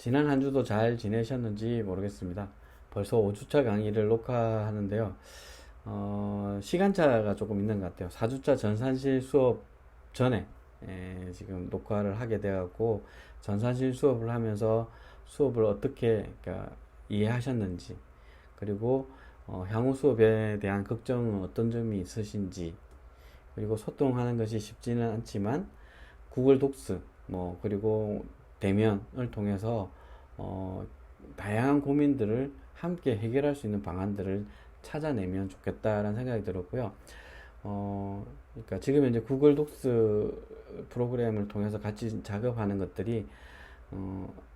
지난 한 주도 잘 지내셨는지 모르겠습니다. 벌써 5주차 강의를 녹화하는데요. 시간차가 조금 있는 것 같아요. 4주차 전산실 수업 전에 지금 녹화를 하게 되었고, 전산실 수업을 하면서 수업을 어떻게 그러니까 이해하셨는지, 그리고 향후 수업에 대한 걱정은 어떤 점이 있으신지, 그리고 소통하는 것이 쉽지는 않지만 구글 독스 그리고 대면을 통해서 어, 다양한 고민들을 함께 해결할 수 있는 방안들을 찾아내면 좋겠다라는 생각이 들었고요. 그러니까 지금 현재 구글 독스 프로그램을 통해서 같이 작업하는 것들이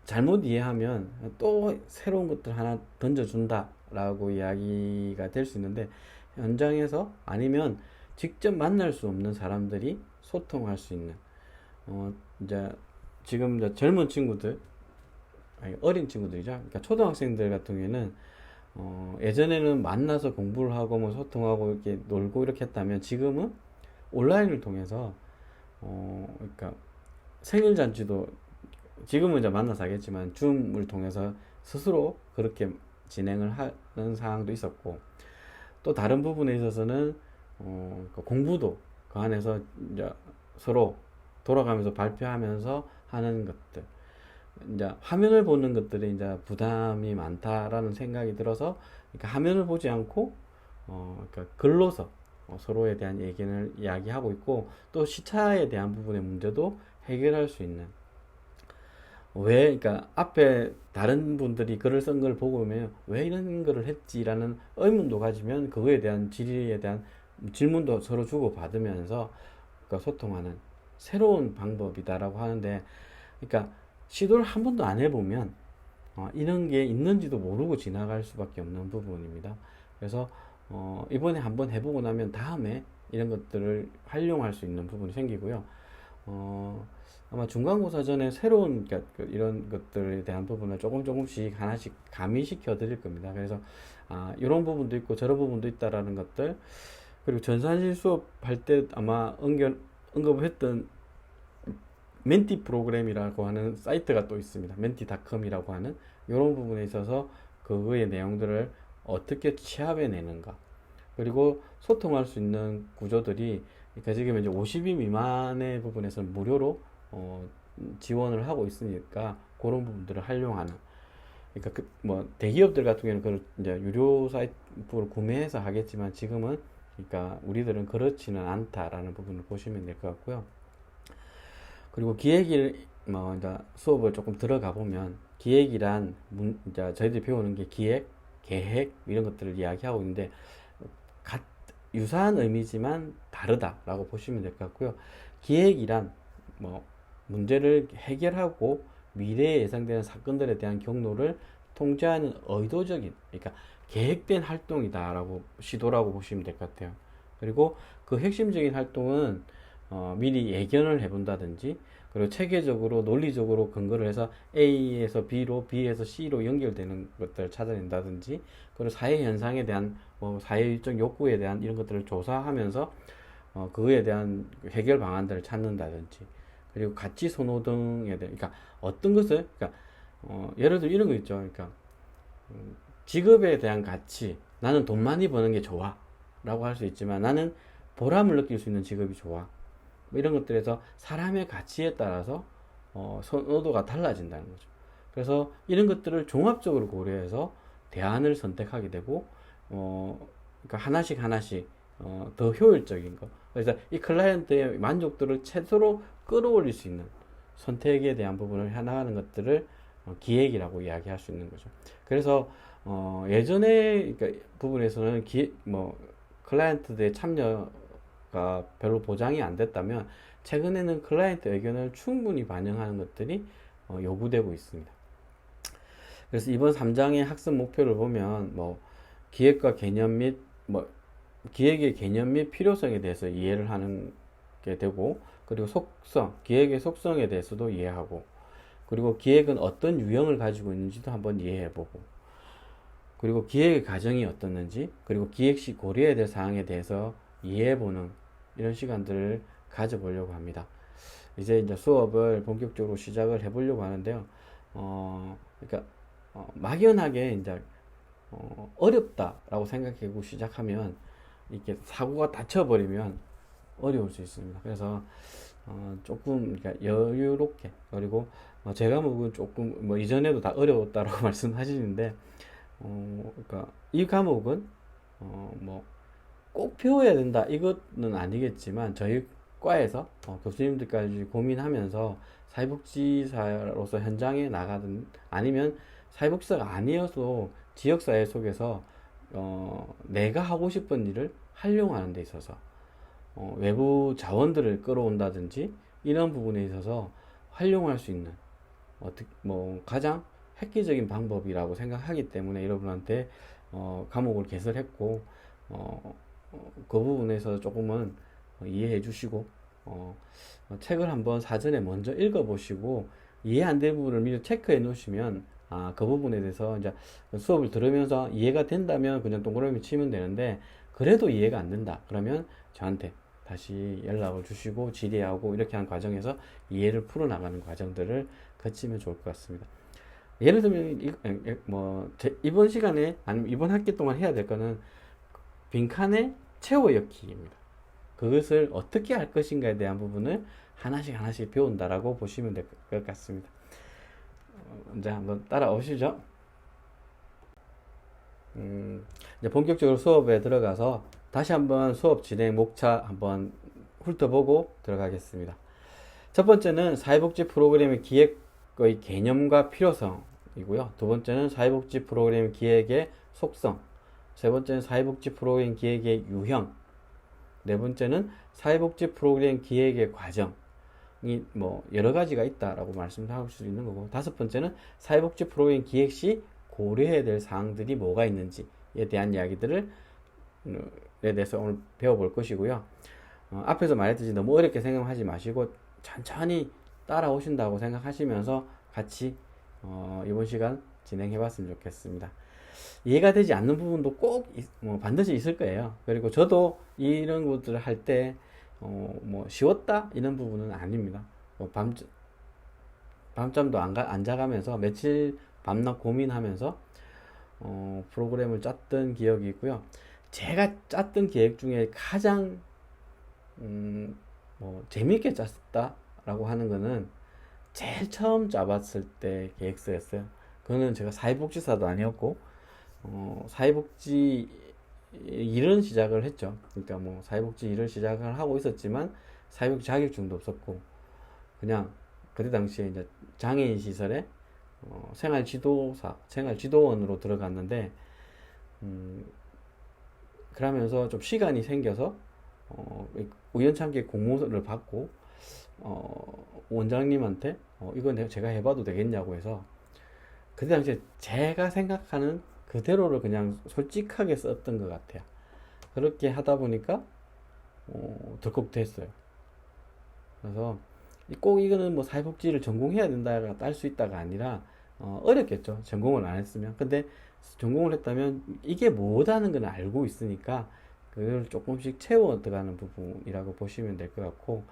잘못 이해하면 또 새로운 것들 하나 던져준다라고 이야기가 될 수 있는데, 현장에서 아니면 직접 만날 수 없는 사람들이 소통할 수 있는 이제 지금 이제 젊은 친구들, 아니 어린 친구들이죠. 그러니까 초등학생들 같은 경우에는 예전에는 만나서 공부를 하고 뭐 소통하고 이렇게 놀고 이렇게 했다면, 지금은 온라인을 통해서 그러니까 생일 잔치도 지금은 이제 만나서 하겠지만 줌을 통해서 스스로 그렇게 진행을 하는 상황도 있었고, 또 다른 부분에 있어서는 그 공부도 그 안에서 이제 서로 돌아가면서 발표하면서 하는 것들, 이제 화면을 보는 것들이 이제 부담이 많다라는 생각이 들어서, 그러니까 화면을 보지 않고 그러니까 글로서 서로에 대한 얘기를 이야기하고 있고, 또 시차에 대한 부분의 문제도 해결할 수 있는, 왜, 그러니까 앞에 다른 분들이 글을 쓴 걸 보고 오면 왜 이런 글을 했지라는 의문도 가지면 그거에 대한 질의에 대한 질문도 서로 주고 받으면서 그러니까 소통하는 새로운 방법이다라고 하는데, 그러니까 시도를 한 번도 안 해보면 이런 게 있는지도 모르고 지나갈 수밖에 없는 부분입니다. 그래서 이번에 한번 해보고 나면 다음에 이런 것들을 활용할 수 있는 부분이 생기고요. 어, 아마 중간고사 전에 새로운 그러니까 이런 것들에 대한 부분을 조금씩 하나씩 가미시켜 드릴 겁니다. 그래서 이런 부분도 있고 저런 부분도 있다라는 것들, 그리고 전산실 수업할 때 아마 언급을 했던 멘티 프로그램이라고 하는 사이트가 또 있습니다. 멘티닷컴이라고 하는 이런 부분에 있어서 그거의 내용들을 어떻게 취합해 내는가, 그리고 소통할 수 있는 구조들이, 그러니까 지금 이제 50인 미만의 부분에서는 무료로 지원을 하고 있으니까 그런 부분들을 활용하는, 그러니까 뭐 대기업들 같은 경우는 그걸 이제 유료 사이트를 구매해서 하겠지만, 지금은 그러니까 우리들은 그렇지는 않다라는 부분을 보시면 될 것 같고요. 그리고 기획일 이제 수업을 조금 들어가 보면, 기획이란 이제 저희들이 배우는 게 기획, 계획 이런 것들을 이야기하고 있는데, 유사한 의미지만 다르다라고 보시면 될 것 같고요. 기획이란 뭐 문제를 해결하고 미래에 예상되는 사건들에 대한 경로를 통제하는 의도적인, 그러니까 계획된 활동이다라고 시도라고 보시면 될 것 같아요. 그리고 그 핵심적인 활동은 미리 예견을 해본다든지, 그리고 체계적으로 논리적으로 근거를 해서 A에서 B로, B에서 C로 연결되는 것들을 찾아낸다든지, 그리고 사회 현상에 대한 사회적 욕구에 대한 이런 것들을 조사하면서 그거에 대한 해결 방안들을 찾는다든지, 그리고 가치 선호 등에 대해, 그러니까 어떤 것을, 그러니까 예를 들어 이런 거 있죠. 그러니까 직업에 대한 가치, 나는 돈 많이 버는 게 좋아 라고 할 수 있지만, 나는 보람을 느낄 수 있는 직업이 좋아, 뭐 이런 것들에서 사람의 가치에 따라서 선호도가 달라진다는 거죠. 그래서 이런 것들을 종합적으로 고려해서 대안을 선택하게 되고, 그러니까 하나씩 더 효율적인 거. 그래서 이 클라이언트의 만족도를 최소로 끌어올릴 수 있는 선택에 대한 부분을 해나가는 것들을 기획이라고 이야기할 수 있는 거죠. 그래서 예전에 그러니까 부분에서는 클라이언트들의 참여가 별로 보장이 안 됐다면, 최근에는 클라이언트 의견을 충분히 반영하는 것들이 요구되고 있습니다. 그래서 이번 3장의 학습 목표를 보면 기획과 개념 및 기획의 개념 및 필요성에 대해서 이해를 하는 게 되고, 그리고 기획의 속성에 대해서도 이해하고, 그리고 기획은 어떤 유형을 가지고 있는지도 한번 이해해보고, 그리고 기획의 과정이 어떻는지, 그리고 기획 시 고려해야 될 사항에 대해서 이해해보는 이런 시간들을 가져보려고 합니다. 이제 수업을 본격적으로 시작을 해보려고 하는데요. 그러니까 막연하게 이제 어렵다라고 생각하고 시작하면 이렇게 사고가 닥쳐버리면 어려울 수 있습니다. 그래서 조금 그러니까 여유롭게, 그리고 제 과목은 조금 뭐 이전에도 다 어려웠다라고 말씀하시는데 그러니까 이 과목은 뭐 꼭 배워야 된다 이것은 아니겠지만 저희 과에서 교수님들까지 고민하면서 사회복지사로서 현장에 나가든 아니면 사회복지사가 아니어서 지역사회 속에서 내가 하고 싶은 일을 활용하는 데 있어서 외부 자원들을 끌어온다든지 이런 부분에 있어서 활용할 수 있는 뭐 가장 획기적인 방법이라고 생각하기 때문에 여러분한테 과목을 개설했고 그 부분에서 조금은 이해해 주시고 책을 한번 사전에 먼저 읽어보시고 이해 안 될 부분을 미리 체크해 놓으시면 그 부분에 대해서 이제 수업을 들으면서 이해가 된다면 그냥 동그라미 치면 되는데 그래도 이해가 안 된다 그러면 저한테 다시 연락을 주시고 질의하고 이렇게 하는 과정에서 이해를 풀어나가는 과정들을 거치면 좋을 것 같습니다. 예를 들면 이번 시간에 아니면 이번 학기 동안 해야 될 거는 빈칸에 채워넣기입니다. 그것을 어떻게 할 것인가에 대한 부분을 하나씩 배운다라고 보시면 될 것 같습니다. 이제 한번 따라오시죠. 이제 본격적으로 수업에 들어가서 다시 한번 수업 진행 목차 한번 훑어보고 들어가겠습니다. 첫 번째는 사회복지 프로그램의 기획의 개념과 필요성이고요. 두 번째는 사회복지 프로그램 기획의 속성, 세 번째는 사회복지 프로그램 기획의 유형, 네 번째는 사회복지 프로그램 기획의 과정이 뭐 여러 가지가 있다라고 말씀할 수 있는 거고, 다섯 번째는 사회복지 프로그램 기획 시 고려해야 될 사항들이 뭐가 있는지에 대한 이야기들을 대해서 오늘 배워볼 것이고요. 앞에서 말했듯이 너무 어렵게 생각하지 마시고 천천히 따라오신다고 생각하시면서 같이 이번 시간 진행해 봤으면 좋겠습니다. 이해가 되지 않는 부분도 꼭 반드시 있을 거예요. 그리고 저도 이런 것들을 할 때 뭐 쉬웠다 이런 부분은 아닙니다. 밤잠도 안 자가면서 며칠 밤낮 고민하면서 프로그램을 짰던 기억이 있고요. 제가 짰던 계획 중에 가장 재밌게 짰다라고 하는 거는 제일 처음 짜봤을 때 계획서였어요. 그거는 제가 사회복지사도 아니었고 사회복지 일은 시작을 했죠. 그러니까 뭐 사회복지 일을 시작을 하고 있었지만 사회복지 자격증도 없었고 그냥 그때 당시에 이제 장애인 시설에 생활지도원으로 들어갔는데 그러면서 좀 시간이 생겨서 우연찮게 공모를 받고 원장님한테 이건 제가 해봐도 되겠냐고 해서 그때 당시에 제가 생각하는 그대로를 그냥 솔직하게 썼던 것 같아요. 그렇게 하다 보니까 덜컥 됐어요. 그래서 꼭 이거는 뭐 사회복지를 전공해야 된다가 딸 수 있다가 아니라 어렵겠죠. 전공을 안 했으면. 근데 전공을 했다면 이게 뭐다는 건 알고 있으니까 그걸 조금씩 채워 들어가는 부분이라고 보시면 될 것 같고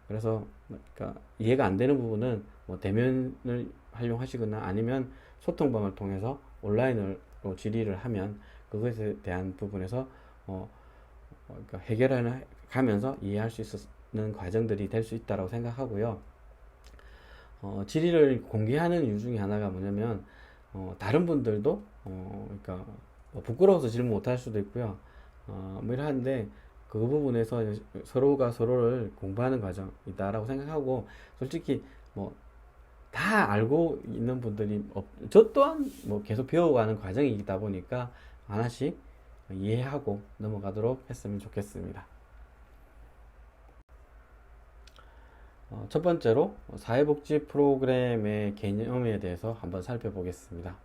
그래서 그러니까 이해가 안 되는 부분은 뭐 대면을 활용하시거나 아니면 소통방을 통해서 온라인으로 질의를 하면 그것에 대한 부분에서 그러니까 해결하는 가면서 이해할 수 있는 과정들이 될 수 있다고 생각하고요. 질의를 공개하는 이유 중에 하나가 뭐냐면 다른 분들도 그러니까 뭐 부끄러워서 질문 못할 수도 있고요. 뭐 이러는데 그 부분에서 서로가 서로를 공부하는 과정이다라고 생각하고 솔직히 뭐 다 알고 있는 분들이 저 또한 뭐 계속 배워가는 과정이다 보니까 하나씩 이해하고 넘어가도록 했으면 좋겠습니다. 첫 번째로 사회복지 프로그램의 개념에 대해서 한번 살펴보겠습니다.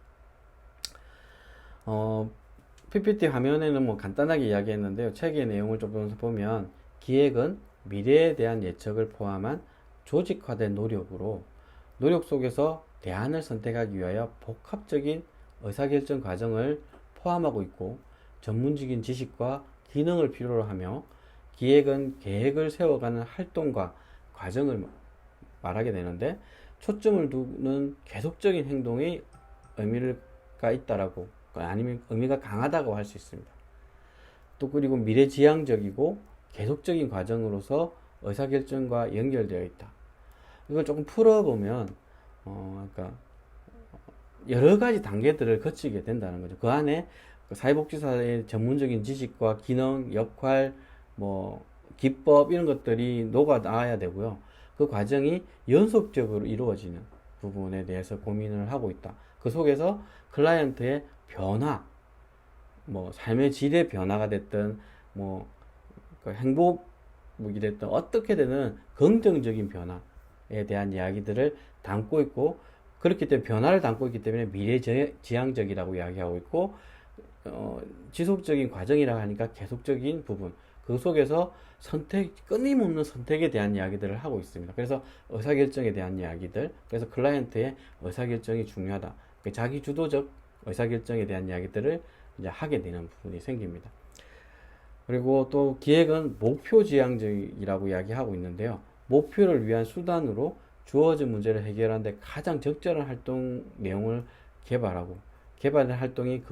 PPT 화면에는 뭐 간단하게 이야기했는데요. 책의 내용을 조금 보면 기획은 미래에 대한 예측을 포함한 조직화된 노력으로 노력 속에서 대안을 선택하기 위하여 복합적인 의사결정 과정을 포함하고 있고 전문적인 지식과 기능을 필요로 하며 기획은 계획을 세워가는 활동과 과정을 말하게 되는데 초점을 두는 계속적인 행동의 의미가 있다라고, 아니면 의미가 강하다고 할 수 있습니다. 또 그리고 미래지향적이고 계속적인 과정으로서 의사결정과 연결되어 있다. 이걸 조금 풀어보면 그러니까 여러 가지 단계들을 거치게 된다는 거죠. 그 안에 사회복지사의 전문적인 지식과 기능, 역할, 뭐 기법 이런 것들이 녹아 나와야 되고요. 그 과정이 연속적으로 이루어지는 부분에 대해서 고민을 하고 있다. 그 속에서 클라이언트의 변화, 뭐 삶의 질의 변화가 됐든 뭐 행복이 됐든 어떻게 되는 긍정적인 변화에 대한 이야기들을 담고 있고, 그렇기 때문에 변화를 담고 있기 때문에 미래지향적이라고 이야기하고 있고, 지속적인 과정이라고 하니까 계속적인 부분, 그 속에서 끊임없는 선택에 대한 이야기들을 하고 있습니다. 그래서 의사결정에 대한 이야기들, 그래서 클라이언트의 의사결정이 중요하다. 자기 주도적 의사결정에 대한 이야기들을 이제 하게 되는 부분이 생깁니다. 그리고 또 기획은 목표지향적이라고 이야기하고 있는데요. 목표를 위한 수단으로 주어진 문제를 해결하는데 가장 적절한 활동 내용을 개발된 활동이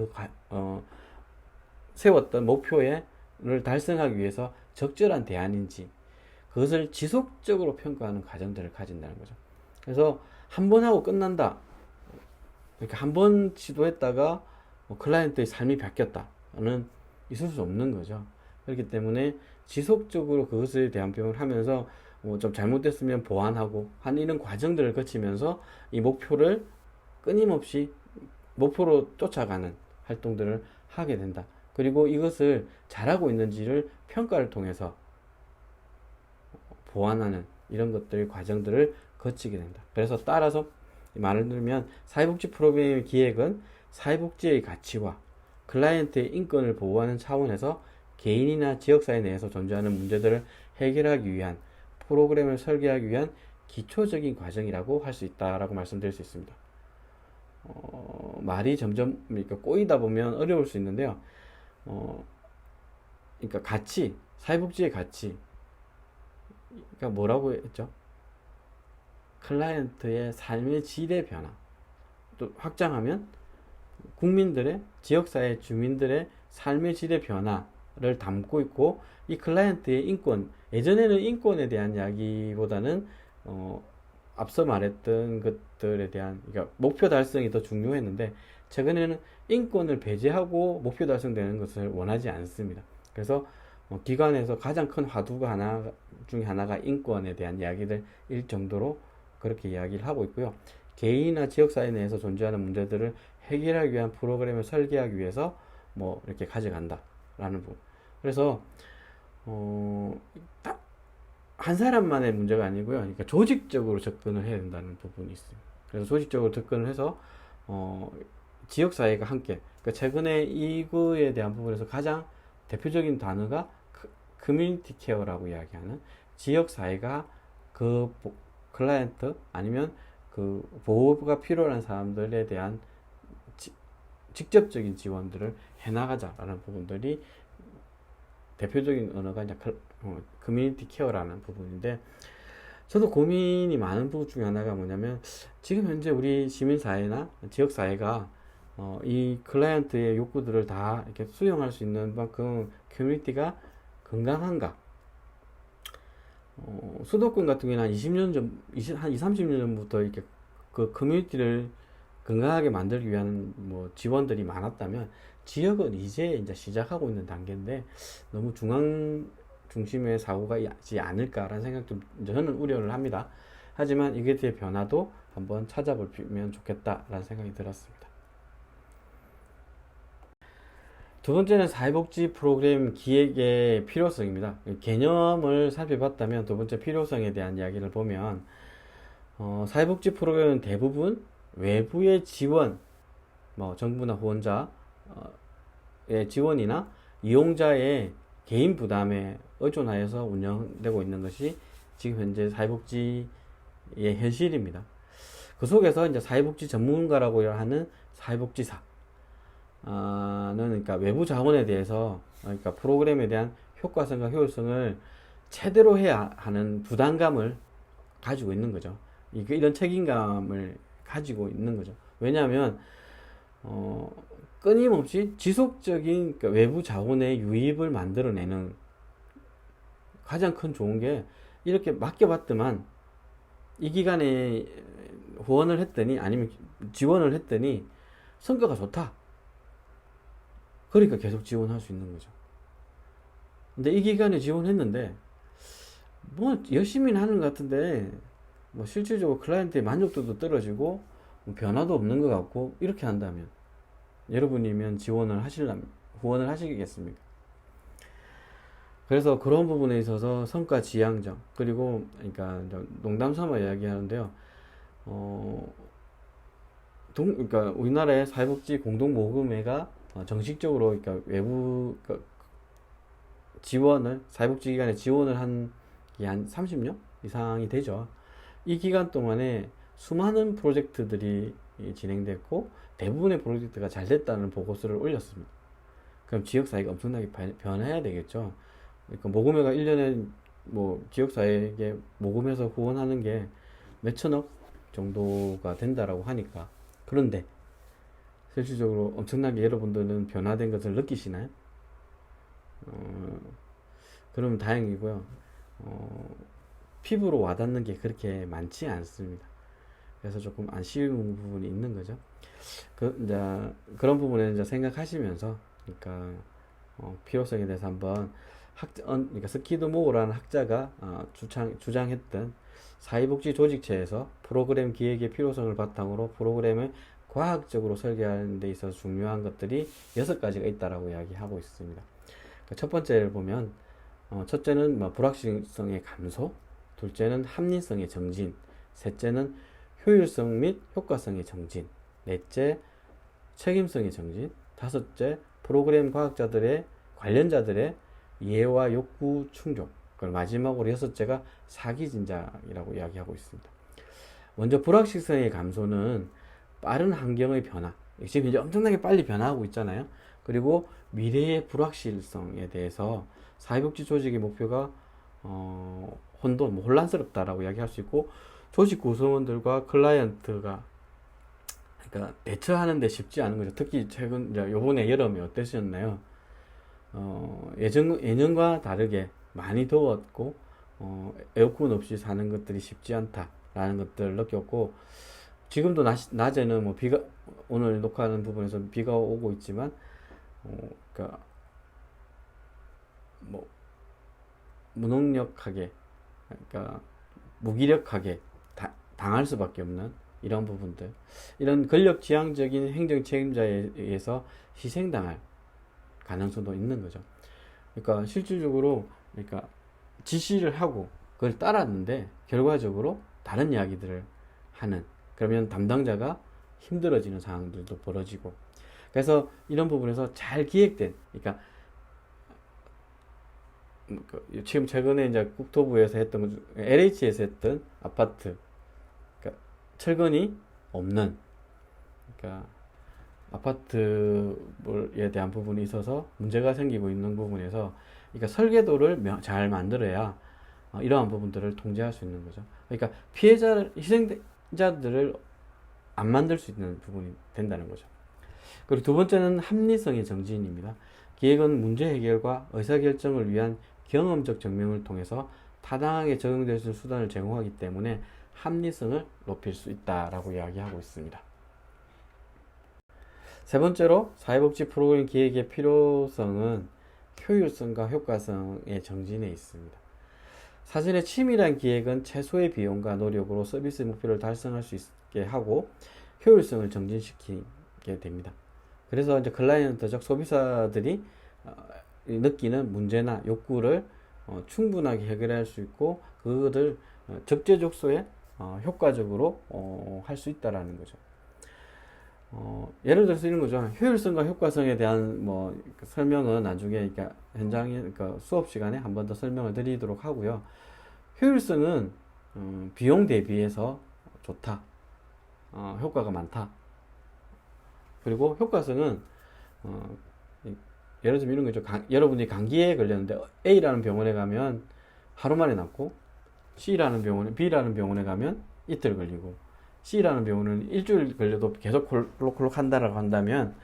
세웠던 목표를 달성하기 위해서 적절한 대안인지, 그것을 지속적으로 평가하는 과정들을 가진다는 거죠. 그래서 한 번 하고 끝난다. 그러니까 한 번 시도했다가 클라이언트의 삶이 바뀌었다는 있을 수 없는 거죠. 그렇기 때문에 지속적으로 그것에 대한 표현을 하면서 좀 잘못됐으면 보완하고 한 이런 과정들을 거치면서 이 목표를 끊임없이 목표로 쫓아가는 활동들을 하게 된다. 그리고 이것을 잘하고 있는지를 평가를 통해서 보완하는 이런 것들의 과정들을 거치게 된다. 그래서 따라서 말을 들면 사회복지 프로그램의 기획은 사회복지의 가치와 클라이언트의 인권을 보호하는 차원에서 개인이나 지역사회 내에서 존재하는 문제들을 해결하기 위한 프로그램을 설계하기 위한 기초적인 과정이라고 할 수 있다라고 말씀드릴 수 있습니다. 말이 점점 그러니까 꼬이다 보면 어려울 수 있는데요. 그러니까 가치, 사회복지의 가치, 그러니까 뭐라고 했죠? 클라이언트의 삶의 질의 변화. 또 확장하면 국민들의, 지역사회 주민들의 삶의 질의 변화를 담고 있고, 이 클라이언트의 인권, 예전에는 인권에 대한 이야기보다는 앞서 말했던 것들에 대한, 그러니까 목표 달성이 더 중요했는데, 최근에는 인권을 배제하고 목표 달성되는 것을 원하지 않습니다. 그래서 기관에서 가장 큰 화두가 중에 하나가 인권에 대한 이야기들일 정도로 그렇게 이야기를 하고 있고요. 개인이나 지역사회 내에서 존재하는 문제들을 해결하기 위한 프로그램을 설계하기 위해서 뭐 이렇게 가져간다라는 부분. 그래서 딱 한 사람만의 문제가 아니고요. 그러니까 조직적으로 접근을 해야 된다는 부분이 있어요. 그래서 조직적으로 접근을 해서 지역사회가 함께, 그러니까 최근에 이거에 대한 부분에서 가장 대표적인 단어가 커뮤니티 케어라고 이야기하는, 지역사회가 그 클라이언트 아니면 그 보호가 필요한 사람들에 대한 직접적인 지원들을 해나가자라는 부분들이 대표적인 언어가 이제 커뮤니티 케어라는 부분인데, 저도 고민이 많은 부분 중에 하나가 뭐냐면, 지금 현재 우리 시민사회나 지역사회가 이 클라이언트의 욕구들을 다 이렇게 수용할 수 있는 만큼 커뮤니티가 건강한가? 수도권 같은 경우는 한 20년 전, 한 20, 30년 전부터 이렇게 그 커뮤니티를 건강하게 만들기 위한 뭐 지원들이 많았다면, 지역은 이제 시작하고 있는 단계인데 너무 중앙 중심의 사고가 있지 않을까라는 생각도 저는 우려를 합니다. 하지만 이게 대해 변화도 한번 찾아보면 좋겠다라는 생각이 들었습니다. 두 번째는 사회복지 프로그램 기획의 필요성입니다. 개념을 살펴봤다면 두 번째 필요성에 대한 이야기를 보면, 사회복지 프로그램은 대부분 외부의 지원, 뭐 정부나 후원자의 지원이나 이용자의 개인 부담에 의존하여서 운영되고 있는 것이 지금 현재 사회복지의 현실입니다. 그 속에서 이제 사회복지 전문가라고 하는 사회복지사, 는 그러니까 외부 자원에 대해서, 그러니까 프로그램에 대한 효과성과 효율성을 제대로 해야 하는 부담감을 가지고 있는 거죠. 이런 책임감을 가지고 있는 거죠. 왜냐하면 끊임없이 지속적인 그러니까 외부 자원의 유입을 만들어내는 가장 큰 좋은 게 이렇게 맡겨봤더만 이 기간에 후원을 했더니 아니면 지원을 했더니 성과가 좋다. 그러니까 계속 지원할 수 있는 거죠. 근데 이 기간에 지원했는데 뭐 열심히는 하는 것 같은데 뭐 실질적으로 클라이언트의 만족도도 떨어지고 뭐 변화도 없는 것 같고 이렇게 한다면 여러분이면 후원을 하시겠습니까? 그래서 그런 부분에 있어서 성과 지향적 그리고 그러니까 농담 삼아 이야기하는데요. 그러니까 우리나라의 사회복지 공동모금회가 정식적으로 그러니까 외부 그러니까 사회복지기관에 지원을 한 게 한 30년 이상이 되죠. 이 기간 동안에 수많은 프로젝트들이 진행됐고 대부분의 프로젝트가 잘 됐다는 보고서를 올렸습니다. 그럼 지역사회가 엄청나게 변해야 되겠죠. 그러니까 모금회가 1년에 뭐 지역사회에게 모금해서 후원하는 게 몇천억 정도가 된다라고 하니까. 그런데 실질적으로 엄청나게 여러분들은 변화된 것을 느끼시나요? 그러면 다행이고요. 피부로 와닿는 게 그렇게 많지 않습니다. 그래서 조금 아쉬운 부분이 있는 거죠. 이제 그런 부분에 이제 생각하시면서, 그러니까 필요성에 대해서 한번 그러니까 스키드 모어라는 학자가 주장했던 사회복지 조직체에서 프로그램 기획의 필요성을 바탕으로 프로그램을 과학적으로 설계하는 데 있어서 중요한 것들이 6가지가 있다라고 이야기하고 있습니다. 그러니까 첫 번째를 보면 첫째는 불확실성의 감소, 둘째는 합리성의 정진, 셋째는 효율성 및 효과성의 정진, 넷째 책임성의 정진, 다섯째 프로그램 관련자들의 이해와 욕구 충족, 그리고 마지막으로 여섯째가 사기 진작이라고 이야기하고 있습니다. 먼저 불확실성의 감소는 빠른 환경의 변화, 지금 이제 엄청나게 빨리 변화하고 있잖아요. 그리고 미래의 불확실성에 대해서 사회복지 조직의 목표가 혼란스럽다라고 이야기할 수 있고, 조직 구성원들과 클라이언트가 그러니까 대처하는데 쉽지 않은 거죠. 특히 요번에 여름에 어땠었나요? 예년과 다르게 많이 더웠고 에어컨 없이 사는 것들이 쉽지 않다라는 것들을 느꼈고, 지금도 낮에는 뭐 오늘 녹화하는 부분에서 비가 오고 있지만 그러니까 뭐 무능력하게, 그러니까 무기력하게 당할 수밖에 없는 이런 부분들, 이런 권력지향적인 행정 책임자에 의해서 희생당할 가능성도 있는 거죠. 그러니까 실질적으로 그러니까 지시를 하고 그걸 따랐는데 결과적으로 다른 이야기들을 하는, 그러면 담당자가 힘들어지는 상황들도 벌어지고, 그래서 이런 부분에서 잘 기획된, 그러니까 지금 최근에 이제 국토부에서 했던 LH에서 했던 아파트, 그러니까 철근이 없는, 그러니까 아파트에 대한 부분이 있어서 문제가 생기고 있는 부분에서, 그러니까 설계도를 잘 만들어야 이러한 부분들을 통제할 수 있는 거죠. 그러니까 희생자들을 안 만들 수 있는 부분이 된다는 거죠. 그리고 두 번째는 합리성의 정진입니다. 기획은 문제 해결과 의사결정을 위한 경험적 증명을 통해서 타당하게 적용될 수 있는 수단을 제공하기 때문에 합리성을 높일 수 있다라고 이야기하고 있습니다. 세 번째로 사회복지 프로그램 기획의 필요성은 효율성과 효과성의 정진에 있습니다. 사전에 치밀한 기획은 최소의 비용과 노력으로 서비스 목표를 달성할 수 있게 하고 효율성을 정진시키게 됩니다. 그래서 이제 클라이언트적 소비자들이 느끼는 문제나 욕구를 충분하게 해결할 수 있고, 그것을 적재적소에 효과적으로 할 수 있다라는 거죠. 예를 들어서 이런 거죠. 효율성과 효과성에 대한 설명은 나중에 그러니까 그러니까 수업 시간에 한 번 더 설명을 드리도록 하고요. 효율성은 비용 대비해서 좋다, 효과가 많다. 그리고 효과성은 예를 들면 이런 거죠. 여러분이 감기에 걸렸는데 A라는 병원에 가면 하루 만에 낫고, B라는 병원에 가면 이틀 걸리고, C라는 병원은 일주일 걸려도 계속 콜록콜록 한다라고 한다면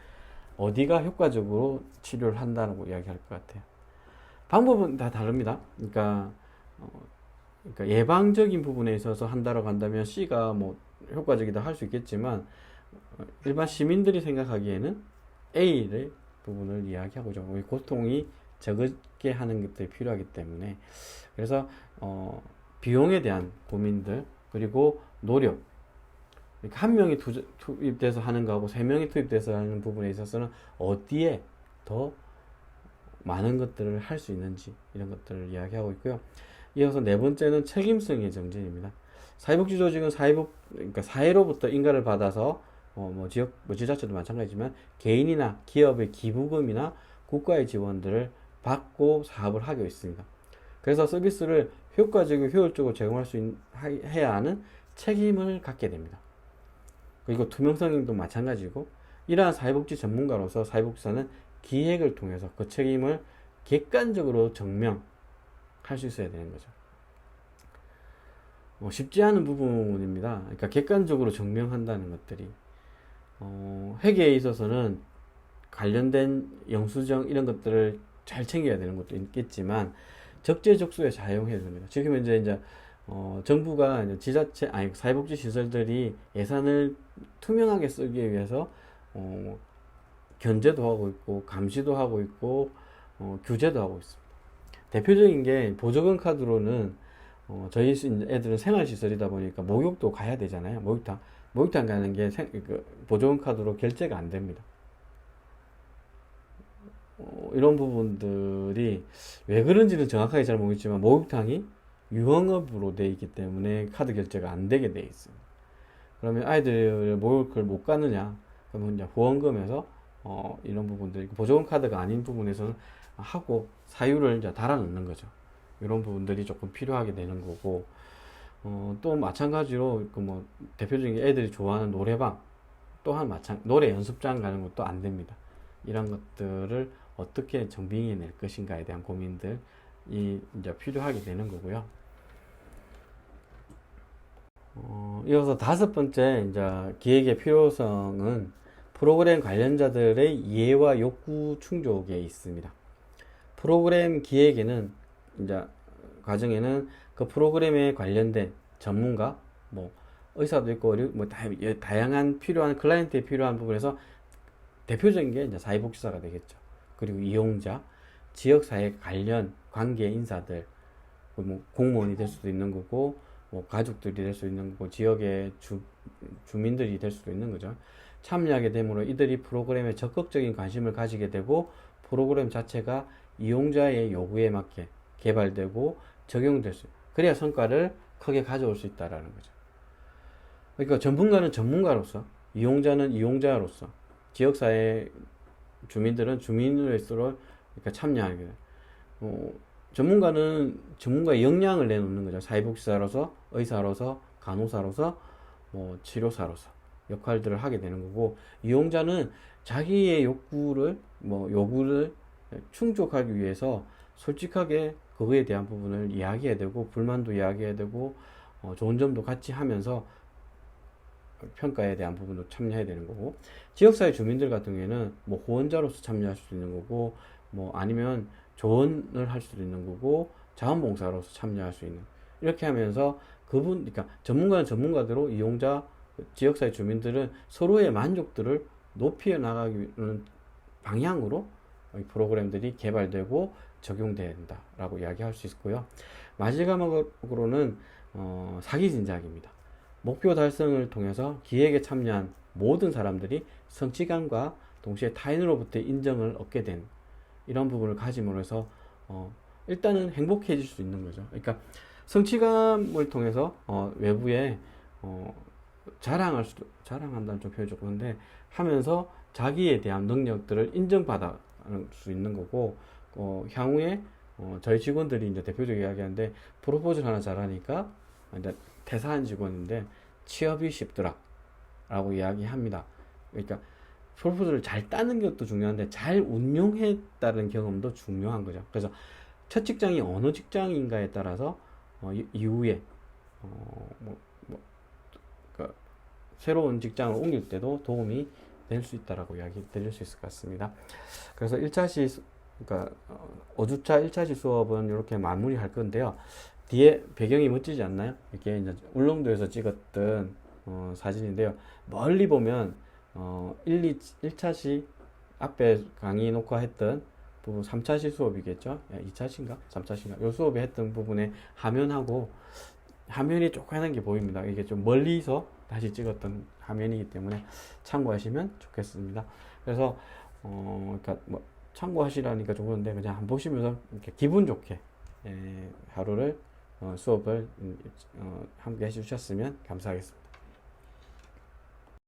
어디가 효과적으로 치료를 한다고 이야기할 것 같아요. 방법은 다 다릅니다. 그러니까 예방적인 부분에 있어서 한다라고 한다면 C가 뭐 효과적이다 할 수 있겠지만, 일반 시민들이 생각하기에는 A의 부분을 이야기하고자 하고, 고통이 적게 하는 것들이 필요하기 때문에, 그래서 비용에 대한 고민들, 그리고 노력, 그러니까 한 명이 투입돼서 하는 거하고 세 명이 투입돼서 하는 부분에 있어서는 어디에 더 많은 것들을 할 수 있는지, 이런 것들을 이야기하고 있고요. 이어서 네 번째는 책임성의 정진입니다. 사회복지 조직은 그러니까 사회로부터 인가를 받아서 지자체도 마찬가지지만 개인이나 기업의 기부금이나 국가의 지원들을 받고 사업을 하고 있습니다. 그래서 서비스를 효과적이고 효율적으로 제공할 해야 하는 책임을 갖게 됩니다. 그리고 투명성도 마찬가지고, 이러한 사회복지 전문가로서 사회복지사는 기획을 통해서 그 책임을 객관적으로 증명할 수 있어야 되는 거죠. 쉽지 않은 부분입니다. 그러니까 객관적으로 증명한다는 것들이, 회계에 있어서는 관련된 영수증 이런 것들을 잘 챙겨야 되는 것도 있겠지만 적재적소에 사용해야 됩니다. 지금 이제 정부가 지자체 사회복지 시설들이 예산을 투명하게 쓰기 위해서 견제도 하고 있고 감시도 하고 있고 규제도 하고 있습니다. 대표적인 게 보조금 카드로는 저희 애들은 생활시설이다 보니까 목욕도 가야 되잖아요. 목욕탕 가는 게 보조금 카드로 결제가 안 됩니다. 이런 부분들이 왜 그런지는 정확하게 잘 모르겠지만 목욕탕이 유흥업으로 돼 있기 때문에 카드 결제가 안 되게 돼 있습니다. 그러면 아이들 목욕을 못 가느냐? 그러면 이제 보험금에서 이런 부분들, 보조금 카드가 아닌 부분에서는 하고 사유를 이제 달아 넣는 거죠. 이런 부분들이 조금 필요하게 되는 거고, 또 마찬가지로 대표적인 게 애들이 좋아하는 노래방 또한 노래 연습장 가는 것도 안 됩니다. 이런 것들을 어떻게 정비해 낼 것인가에 대한 고민들이 이제 필요하게 되는 거고요. 이어서 다섯 번째 이제 기획의 필요성은 프로그램 관련자들의 이해와 욕구 충족에 있습니다. 프로그램 기획에는 이제 과정에는 그 프로그램에 관련된 전문가, 의사도 있고 다양한 필요한 클라이언트에 필요한 부분에서 대표적인 게 이제 사회복지사가 되겠죠. 그리고 이용자, 지역사회 관련 관계 인사들, 공무원이 될 수도 있는 거고, 가족들이 될 수 있는 거고, 지역의 주민들이 될 수도 있는 거죠. 참여하게 되므로 이들이 프로그램에 적극적인 관심을 가지게 되고, 프로그램 자체가 이용자의 요구에 맞게 개발되고 적용될 수, 그래야 성과를 크게 가져올 수 있다라는 거죠. 그러니까 전문가는 전문가로서, 이용자는 이용자로서, 지역사회 주민들은 주민으로서 그러니까 참여하게 돼요. 전문가는 전문가의 역량을 내놓는 거죠. 사회복지사로서, 의사로서, 간호사로서, 치료사로서 역할들을 하게 되는 거고, 이용자는 자기의 요구를 충족하기 위해서 솔직하게 그거에 대한 부분을 이야기해야 되고, 불만도 이야기해야 되고, 좋은 점도 같이 하면서 평가에 대한 부분도 참여해야 되는 거고, 지역사회 주민들 같은 경우에는 후원자로서 참여할 수도 있는 거고, 아니면 조언을 할 수도 있는 거고, 자원봉사로서 참여할 수 있는, 이렇게 하면서 그러니까 전문가는 전문가대로, 이용자, 지역사회 주민들은 서로의 만족도를 높여 나가는 방향으로 프로그램들이 개발되고 적용돼야 된다라고 이야기할 수 있고요. 마지막으로는 사기 진작입니다. 목표 달성을 통해서 기획에 참여한 모든 사람들이 성취감과 동시에 타인으로부터 인정을 얻게 된 이런 부분을 가짐으로 해서 일단은 행복해질 수 있는 거죠. 그러니까 성취감을 통해서 외부에 자랑한다는 좀 표현이 조금 그런데, 하면서 자기에 대한 능력들을 인정받을 수 있는 거고, 향후에 저희 직원들이 이제 대표적으로 이야기하는데, 프로포즈를 하나 잘하니까 이제 퇴사한 직원인데 취업이 쉽더라 라고 이야기합니다. 그러니까 프로포즈를 잘 따는 것도 중요한데 잘 운용했다는 경험도 중요한 거죠. 그래서 첫 직장이 어느 직장인가에 따라서 이후에 새로운 직장을 옮길 때도 도움이 될 수 있다라고 이야기 드릴 수 있을 것 같습니다. 그래서 1차시, 그러니까 5주차 1차시 수업은 이렇게 마무리할 건데요. 뒤에 배경이 멋지지 않나요? 이게 이제 울릉도에서 찍었던 사진인데요. 멀리 보면 1차시 앞에 강의 녹화했던 부분 3차시 수업이겠죠? 2차시인가? 3차시인가? 요 수업에 했던 부분에 화면이 조그만한 게 보입니다. 이게 좀 멀리서 다시 찍었던 화면이기 때문에 참고하시면 좋겠습니다. 그래서 그러니까 뭐 참고하시라니까 좋은데 그냥 한번 보시면서 이렇게 기분 좋게 하루를 수업을 함께 해주셨으면 감사하겠습니다.